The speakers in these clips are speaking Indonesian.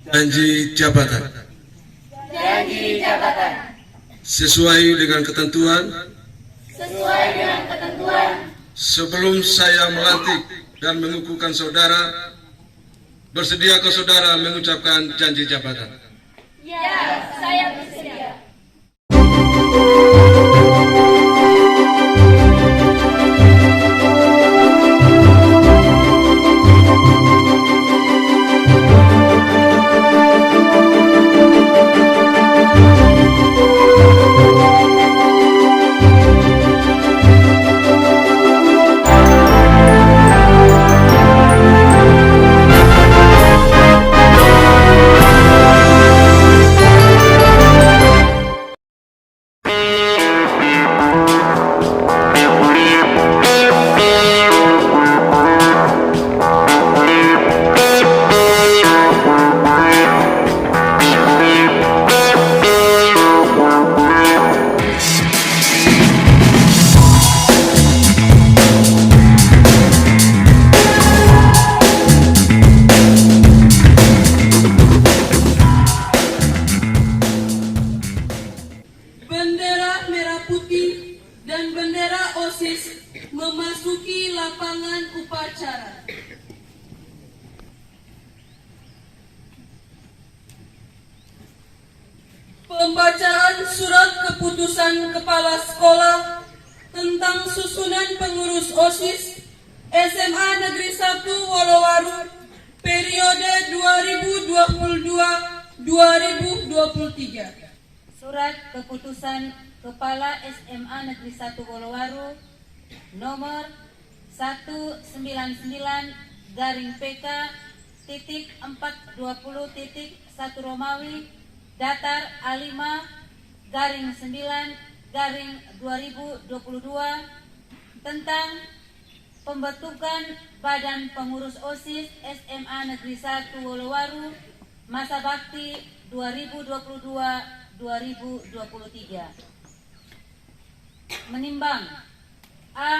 Janji jabatan. Janji jabatan. Sesuai dengan ketentuan. Sesuai dengan ketentuan. Sebelum saya melantik dan mengukuhkan saudara, bersediakah saudara mengucapkan janji jabatan? Ya, saya bersedia. Bendera merah putih dan bendera OSIS memasuki lapangan upacara. Pembacaan surat keputusan Kepala Sekolah tentang susunan pengurus OSIS SMA Negeri 1 Wolowaru periode 2022-2023. Surat Keputusan Kepala SMA Negeri 1 Wolowaru nomor 199-PK.420.1 Romawi datar A5 /9/2022 tentang pembentukan Badan Pengurus OSIS SMA Negeri 1 Wolowaru masa bakti 2022-2023. Menimbang A.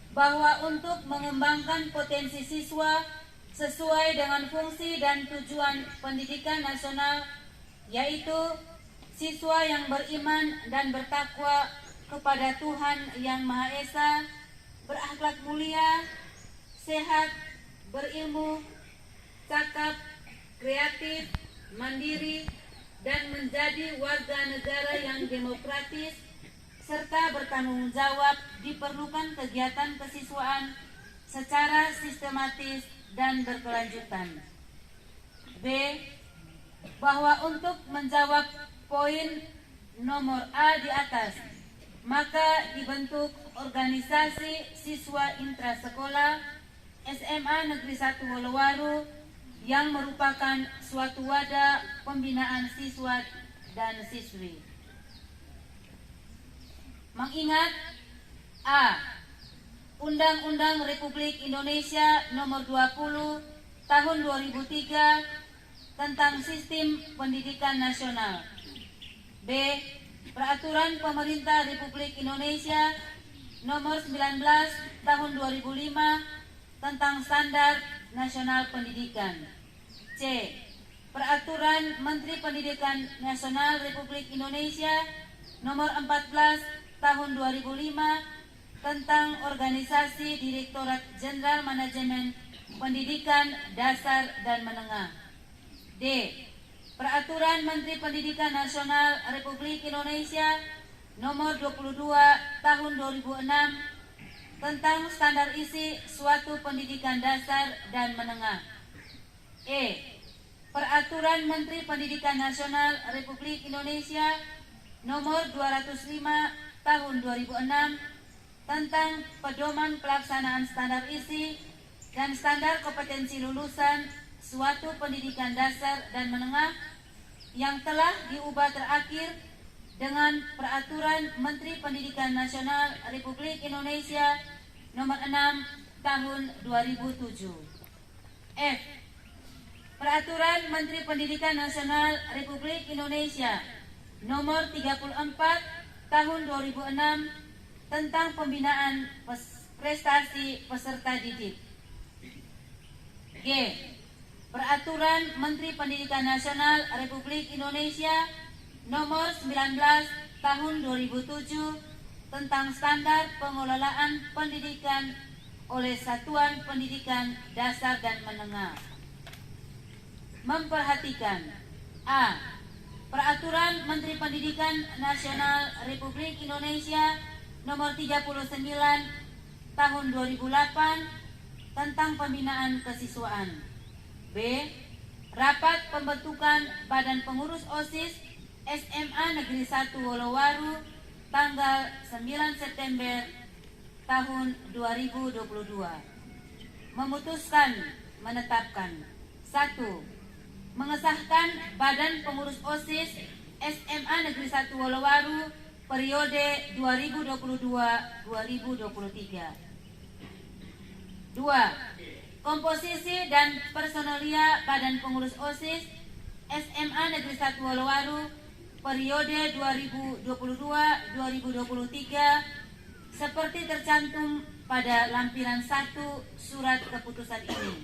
Bahwa untuk mengembangkan potensi siswa sesuai dengan fungsi dan tujuan pendidikan nasional, yaitu siswa yang beriman dan bertakwa kepada Tuhan Yang Maha Esa, berakhlak mulia, sehat, berilmu, cakap, kreatif, mandiri, dan menjadi warga negara yang demokratis serta bertanggung jawab, diperlukan kegiatan kesiswaan secara sistematis dan berkelanjutan. B. Bahwa untuk menjawab poin nomor A di atas, maka dibentuk organisasi siswa intrasekolah SMA Negeri 1 Wolowaru yang merupakan suatu wadah pembinaan siswa dan siswi. Mengingat A. Undang-Undang Republik Indonesia Nomor 20 Tahun 2003 tentang Sistem Pendidikan Nasional. B. Peraturan Pemerintah Republik Indonesia Nomor 19 Tahun 2005 tentang Standar Nasional Pendidikan. C. Peraturan Menteri Pendidikan Nasional Republik Indonesia Nomor 14 Tahun 2005 tentang Organisasi Direktorat Jenderal Manajemen Pendidikan Dasar dan Menengah. D. Peraturan Menteri Pendidikan Nasional Republik Indonesia Nomor 22 Tahun 2006 tentang standar isi suatu pendidikan dasar dan menengah. E. Peraturan Menteri Pendidikan Nasional Republik Indonesia Nomor 205 Tahun 2006 tentang pedoman pelaksanaan standar isi dan standar kompetensi lulusan suatu pendidikan dasar dan menengah yang telah diubah terakhir dengan Peraturan Menteri Pendidikan Nasional Republik Indonesia Nomor 6 Tahun 2007. F. Peraturan Menteri Pendidikan Nasional Republik Indonesia Nomor 34 Tahun 2006 tentang pembinaan prestasi peserta didik. G. Peraturan Peraturan Menteri Pendidikan Nasional Republik Indonesia Nomor 19 Tahun 2007 tentang standar pengelolaan pendidikan oleh Satuan Pendidikan Dasar dan Menengah. Memperhatikan A. Peraturan Menteri Pendidikan Nasional Republik Indonesia Nomor 39 Tahun 2008 tentang pembinaan kesiswaan. B. Rapat pembentukan Badan Pengurus OSIS SMA Negeri 1 Wolowaru tanggal 9 September tahun 2022 memutuskan menetapkan 1. Mengesahkan Badan Pengurus OSIS SMA Negeri 1 Wolowaru periode 2022-2023. 2. Komposisi dan personalia Badan Pengurus OSIS SMA Negeri 1 Wolowaru periode 2022-2023 seperti tercantum pada lampiran 1 surat keputusan ini.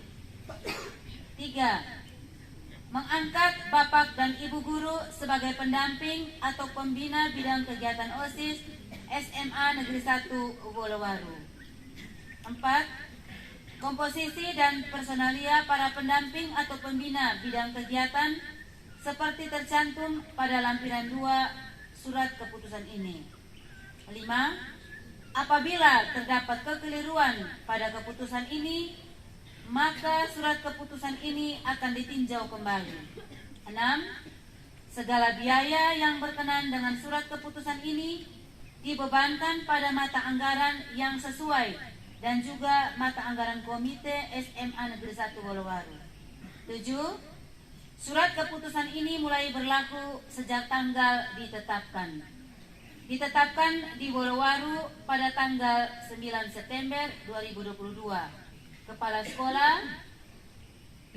3. Mengangkat Bapak dan Ibu Guru sebagai pendamping atau pembina bidang kegiatan OSIS SMA Negeri 1 Wolowaru. 4. Komposisi dan personalia para pendamping atau pembina bidang kegiatan seperti tercantum pada lampiran 2 surat keputusan ini. 5. Apabila terdapat kekeliruan pada keputusan ini, maka surat keputusan ini akan ditinjau kembali. 6. Segala biaya yang berkenan dengan surat keputusan ini dibebankan pada mata anggaran yang sesuai dan juga mata anggaran Komite SMA Negeri 1 Wolowaru. 7. Surat keputusan ini mulai berlaku sejak tanggal ditetapkan. Ditetapkan di Wolowaru pada tanggal 9 September 2022. Kepala Sekolah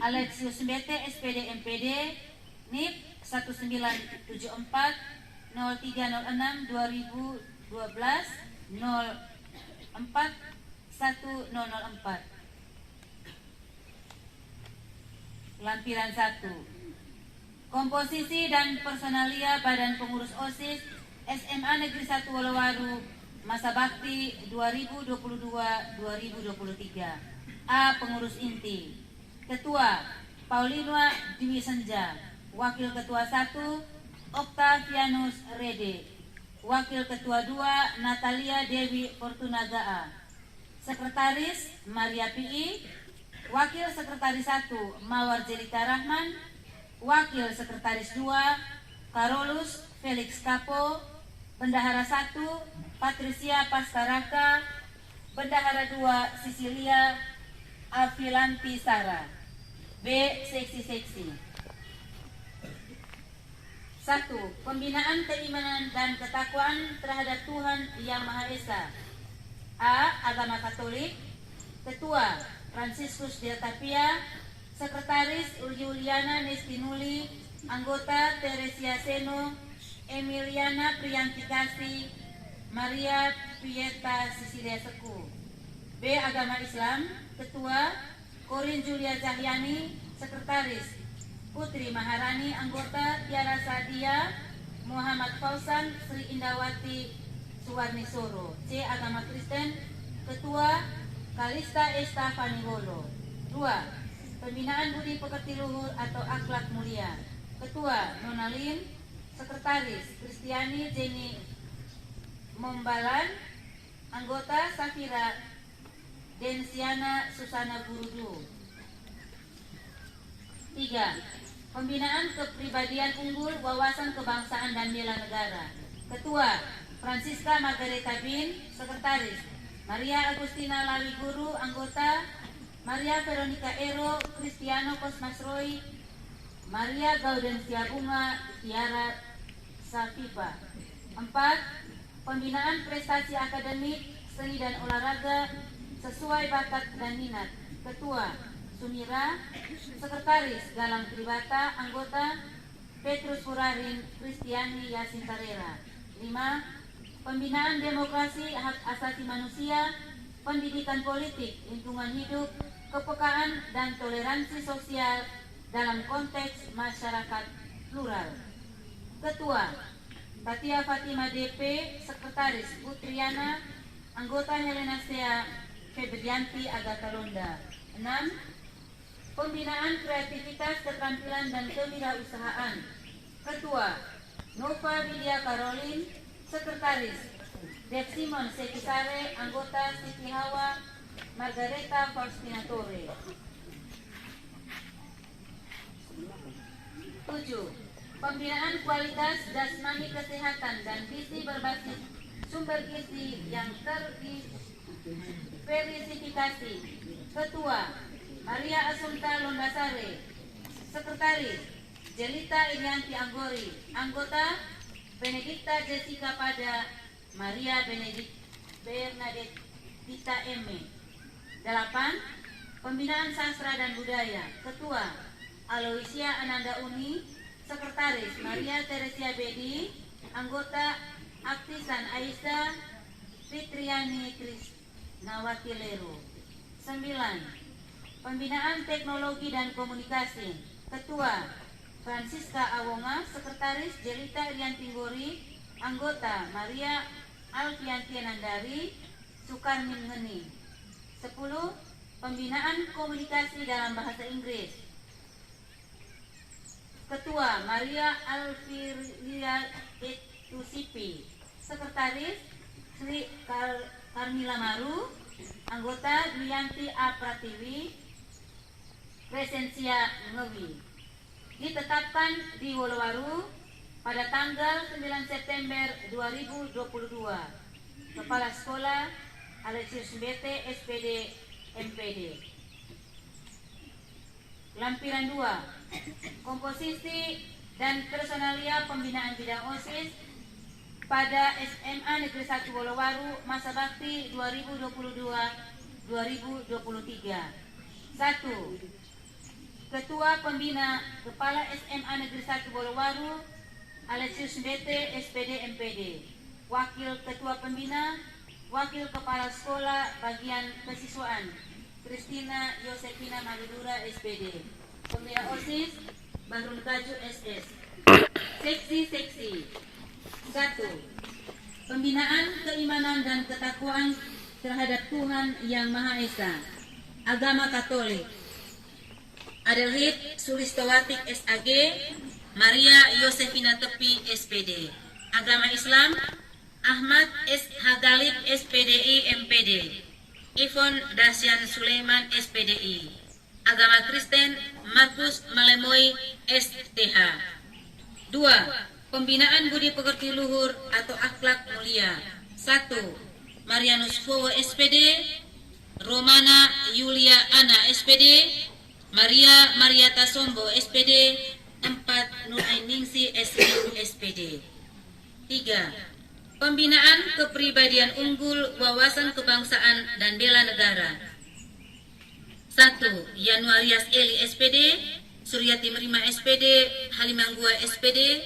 Alexius Mbete SPD MPD NIP 1974 0306 2012 04 1004. Lampiran 1. Komposisi dan personalia Badan Pengurus OSIS SMA Negeri 1 Wolowaru masa bakti 2022-2023. A. Pengurus inti. Ketua Paulina Dwi Senja. Wakil Ketua 1 Octavianus Rede. Wakil Ketua 2 Natalia Dewi Fortunagaa. Sekretaris Maria Pi. Wakil Sekretaris 1 Mawar Jelita Rahman. Wakil Sekretaris 2 Karolus Felix Kapo. Bendahara 1 Patricia Pastaraka. Bendahara 2 Sisilia Afilanti Sara. B. Seksi-seksi. 1. Pembinaan keimanan dan ketakwaan terhadap Tuhan Yang Maha Esa. A. Agama Katolik. Ketua Franciscus Deltapia. Sekretaris Juliana Nestinuli. Anggota Teresia Seno. Emiliana Priyanti Kasih. Maria Pieta Sisilia Seku. B. Agama Islam. Ketua Korin Julia Cahyani. Sekretaris Putri Maharani. Anggota Tiara Sadia. Muhammad Fausan Sri Indawati Suwarnisoro. C. Agama Kristen. Ketua Kalista Esta Fanigolo. 2. Pembinaan budi pekerti luhur atau akhlak mulia. Ketua Nonalin. Sekretaris Kristiani Jenny Mombalan. Anggota Safira Densiana Susana Gurudu. 3. Pembinaan kepribadian unggul, wawasan kebangsaan dan bela negara. Ketua Francisca Margareta Bin. Sekretaris Maria Agustina Lawi Guru. Anggota Maria Veronica Ero, Cristiano Cosmas Roy, Maria Gaudensia Bunga, Tiara Safifa. 4. Pembinaan prestasi akademik, seni dan olahraga sesuai bakat dan minat. Ketua Sumira. Sekretaris Galang Tribata. Anggota Petrus Furarin Kristiani Yasin Tarera. 5. Pembinaan demokrasi, hak asasi manusia, pendidikan politik, lingkungan hidup, kepekaan dan toleransi sosial dalam konteks masyarakat plural. Ketua Tatia Fatima DP, Sekretaris Putriana, Anggota Helena Sea Febrianti Agatha Londa. 6. Pembinaan kreativitas, keterampilan, dan kewirausahaan. Ketua Nova Widya Karolin, Sekretaris Dev Simon Sekisare, Anggota Siti Hawa Margareta Faustina Tore. 7. Pembinaan kualitas jasmani kesehatan dan gizi berbasis sumber gizi yang terverifikasi. Ketua Maria Assunta Londasare, Sekretaris Jelita Irianti Anggori, Anggota Benedikta Jessica Pada Maria Bernadetta M. 8. Pembinaan sastra dan budaya. Ketua Aloysia Ananda Uni, Sekretaris Maria Teresia Bedi, Anggota Aktisan Aisyah Fitriani Krisnawati Leru. 9. Pembinaan teknologi dan komunikasi. Ketua Francisca Awonga, Sekretaris Jelita Irianti Gori, Anggota Maria Alfianti Nandari Sukarmin Ngeni. 10. Pembinaan komunikasi dalam bahasa Inggris. Ketua Maria Alfiria Etusipi, Sekretaris Sri Karmila Maru, Anggota Dwianti A Pratiwi, Presensia Ngewi. Ditetapkan di Wolowaru pada tanggal 9 September 2022. Kepala Sekolah Alexius Mbete, SPD, MPD. Lampiran 2. Komposisi dan personalia pembinaan bidang OSIS pada SMA Negeri 1 Wolowaru masa bakti 2022-2023. 1. Ketua Pembina Kepala SMA Negeri 1 Wolowaru Alexius Mbete, SPD, MPD. Wakil Ketua Pembina, Wakil Kepala Sekolah Bagian Kesiswaan Kristina Yosefina Malidura, SPD. Pembina OSIS Bahrul Kaju, SS. Seksi-seksi. 1. Pembinaan keimanan dan ketakwaan terhadap Tuhan Yang Maha Esa. Agama Katolik. Adelheid Sulistowatik, SAG. Maria Yosefina Tepi, SPD. Agama Islam Ahmad S. Hagalib, SPDI, MPD. Ivon Dasyan Sulaiman, SPDI. Agama Kristen Markus Malemoy, STH. 2. Pembinaan budi pekerti luhur atau akhlak mulia. 1. Marianus Fowo, SPD. Romana Yulia Ana, SPD. Maria Mariata Sombo, SPD. 4. Nur Ainingsi, SPD. 3. Pembinaan kepribadian unggul, wawasan kebangsaan dan bela negara. 1. Yanuarias Eli, SPD. Suryati Merima, SPD. Halimanggua, SPD.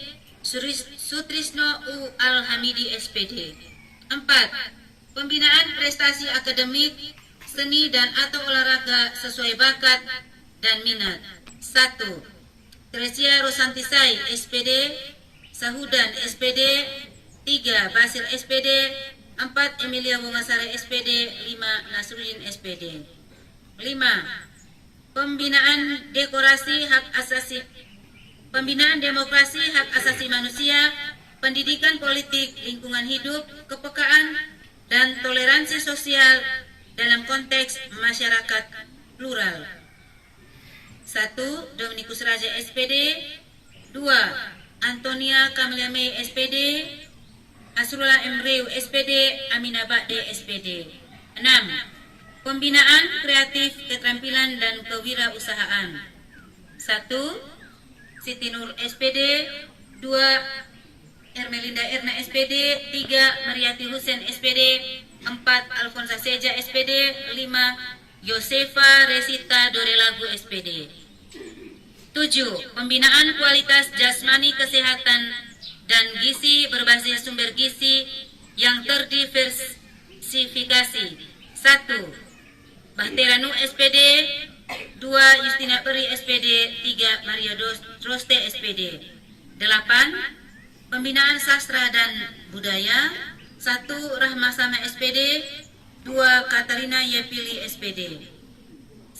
Sutrisno U. Al-Hamidi, SPD. 4. Pembinaan prestasi akademik, seni dan atau olahraga sesuai bakat dan minat. 1. Tresia Rosantisai, SPD. Sahudan, SPD. 3. Basil, SPD. 4. Emilia Womasare, SPD. 5. Nasruddin, SPD. 5. Pembinaan demokrasi hak asasi manusia, pendidikan politik, lingkungan hidup, kepekaan, dan toleransi sosial dalam konteks masyarakat plural. 1. Dominikus Raja, SPD. 2. Antonia Kamelia May, SPD. Asrullah M. Reu, SPD. Aminah Ba'de, SPD. 6. Pembinaan kreatif, keterampilan, dan kewirausahaan. 1. Siti Nur, SPD. 2. Ermelinda Erna, SPD. 3. Mariati Husen, SPD. 4. Alfonsa Seja, SPD. 5. Yosefa Resita Dorelagu, SPD. 7. Pembinaan kualitas jasmani kesehatan dan gizi berbasis sumber gizi yang terdiversifikasi. 1. Bahteranu, SPD. 2 Justina Peri SPD, 3 Maria Droste SPD. 8 Pembinaan Sastra dan Budaya, 1 Rahma Sama SPD, 2 Katarina Yepili SPD.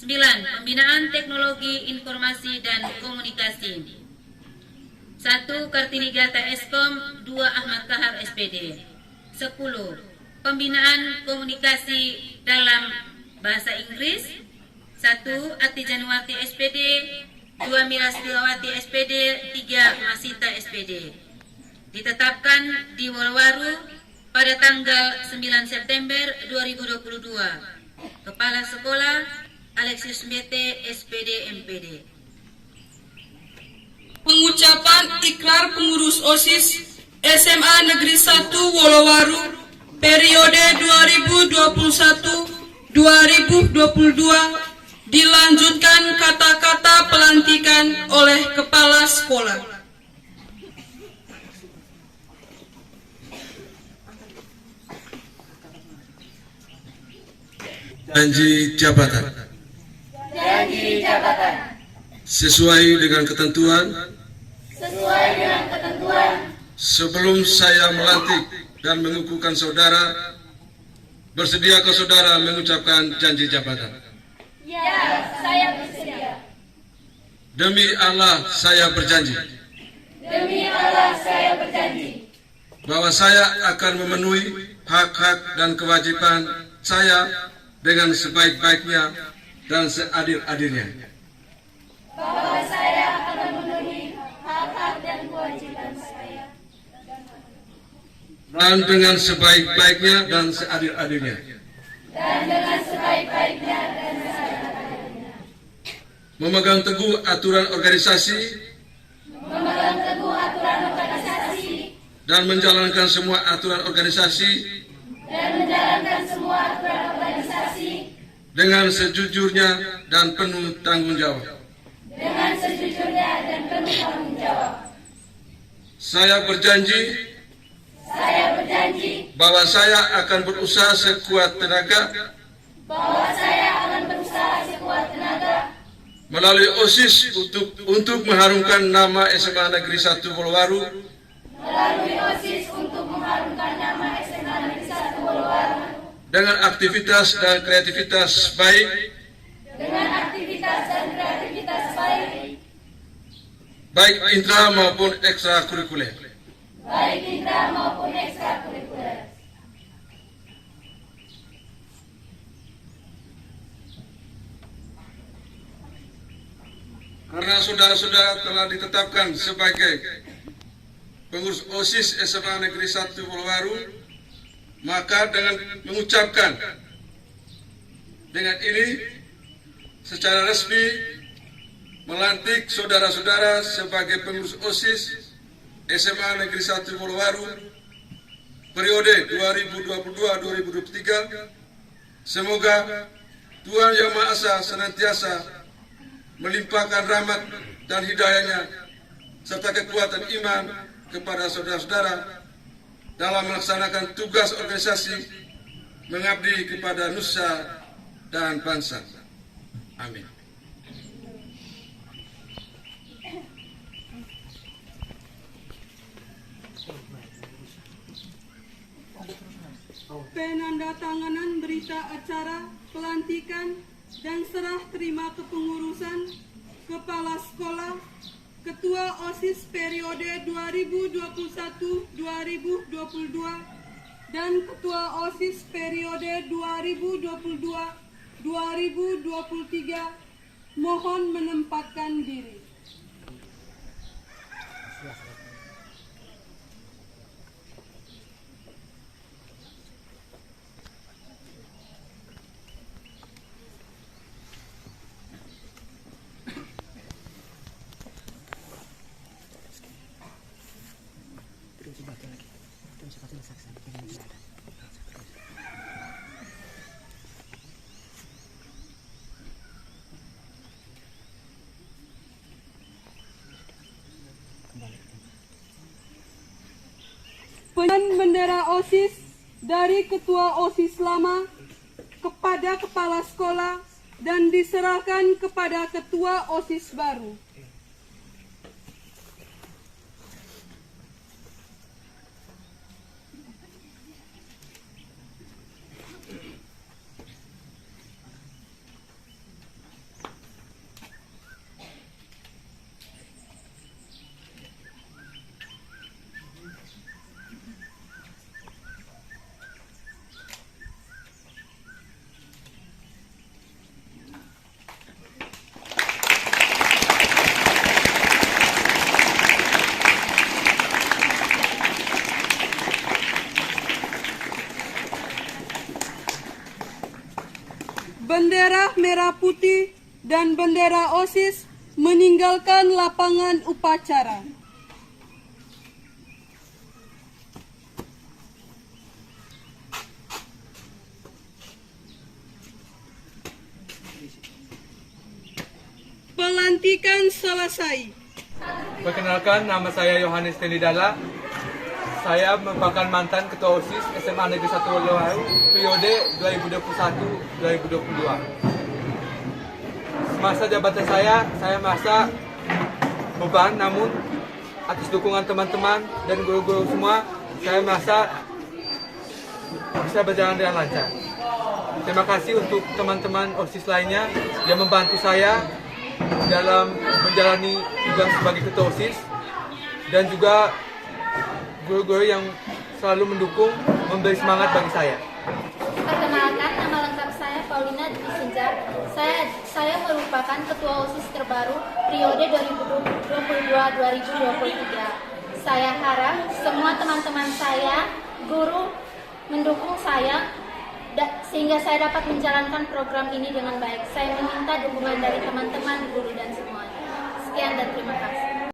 9 Pembinaan Teknologi Informasi dan Komunikasi, 1 Kartini Gata Eskom, 2 Ahmad Kahar SPD. 10 Pembinaan Komunikasi dalam Bahasa Inggris, 1 Ati Januarti SPD, 2 Miras Tilawati SPD, 3 Masita SPD. Ditetapkan di Wolowaru pada tanggal 9 September 2022. Kepala Sekolah Alexis Mete SPD MPD. Pengucapan ikrar pengurus OSIS SMA Negeri 1 Wolowaru periode 2021-2022 dilanjutkan kata-kata pelantikan oleh kepala sekolah. Janji jabatan Janji jabatan. sesuai dengan ketentuan. Sesuai dengan ketentuan. Sebelum saya melantik dan mengukuhkan saudara, bersedia saudara mengucapkan janji jabatan. Ya, saya bersedia. Demi Allah saya berjanji Demi Allah saya berjanji bahwa saya akan memenuhi hak-hak dan kewajiban saya dengan sebaik-baiknya dan seadil-adilnya. bahwa saya akan memenuhi hak-hak dan kewajiban saya Dan dengan sebaik-baiknya dan seadil-adilnya. dan dengan sebaik-baiknya dan seadil-adilnya. Memegang teguh aturan organisasi Memegang teguh aturan organisasi dan menjalankan semua aturan organisasi dan menjalankan semua aturan organisasi dengan sejujurnya dan penuh tanggung jawab. dengan sejujurnya dan penuh tanggung jawab. Saya berjanji Saya berjanji bahwa saya akan berusaha sekuat tenaga bahwa saya akan berusaha sekuat tenaga melalui OSIS untuk mengharumkan nama SMA Negeri 1 Wolowaru melalui OSIS untuk mengharumkan nama SMA Negeri 1 Wolowaru dengan aktivitas dan kreativitas baik dengan aktivitas dan kreativitas baik intra maupun ekstrakurikuler. baik intra maupun ekstrakurikuler. Karena saudara-saudara telah ditetapkan sebagai pengurus OSIS SMA Negeri 1 Wolowaru, maka dengan mengucapkan dengan ini secara resmi melantik saudara-saudara sebagai pengurus OSIS SMA Negeri 1 Wolowaru periode 2022-2023. Semoga Tuhan Yang Maha Esa senantiasa melimpahkan rahmat dan hidayahnya serta kekuatan iman kepada saudara-saudara dalam melaksanakan tugas organisasi mengabdi kepada nusa dan bangsa. Amin. Penandatanganan berita acara pelantikan dan serah terima kepengurusan Kepala Sekolah, Ketua OSIS periode 2021-2022 dan Ketua OSIS periode 2022-2023 mohon menempatkan diri. Penyandaran bendera OSIS dari Ketua OSIS lama kepada Kepala Sekolah dan diserahkan kepada Ketua OSIS baru. Bendera merah putih dan bendera OSIS meninggalkan lapangan upacara. Pelantikan selesai. Perkenalkan, nama saya Yohanes Tenidala. Saya merupakan mantan Ketua OSIS SMA Negeri 1 Wolowaru periode 2021-2022. Semasa jabatan saya merasa beban, namun atas dukungan teman-teman dan guru-guru semua, saya merasa bisa berjalan dengan lancar. Terima kasih untuk teman-teman OSIS lainnya yang membantu saya dalam menjalani tugas sebagai Ketua OSIS, dan juga guru-guru yang selalu mendukung, memberi semangat bagi saya. Perkenalkan, nama lengkap saya Paulina Dwi Sinjar. Saya merupakan Ketua OSIS terbaru periode 2022-2023. Saya harap semua teman-teman saya, guru, mendukung saya sehingga saya dapat menjalankan program ini dengan baik. Saya meminta dukungan dari teman-teman, guru, dan semuanya. Sekian dan terima kasih.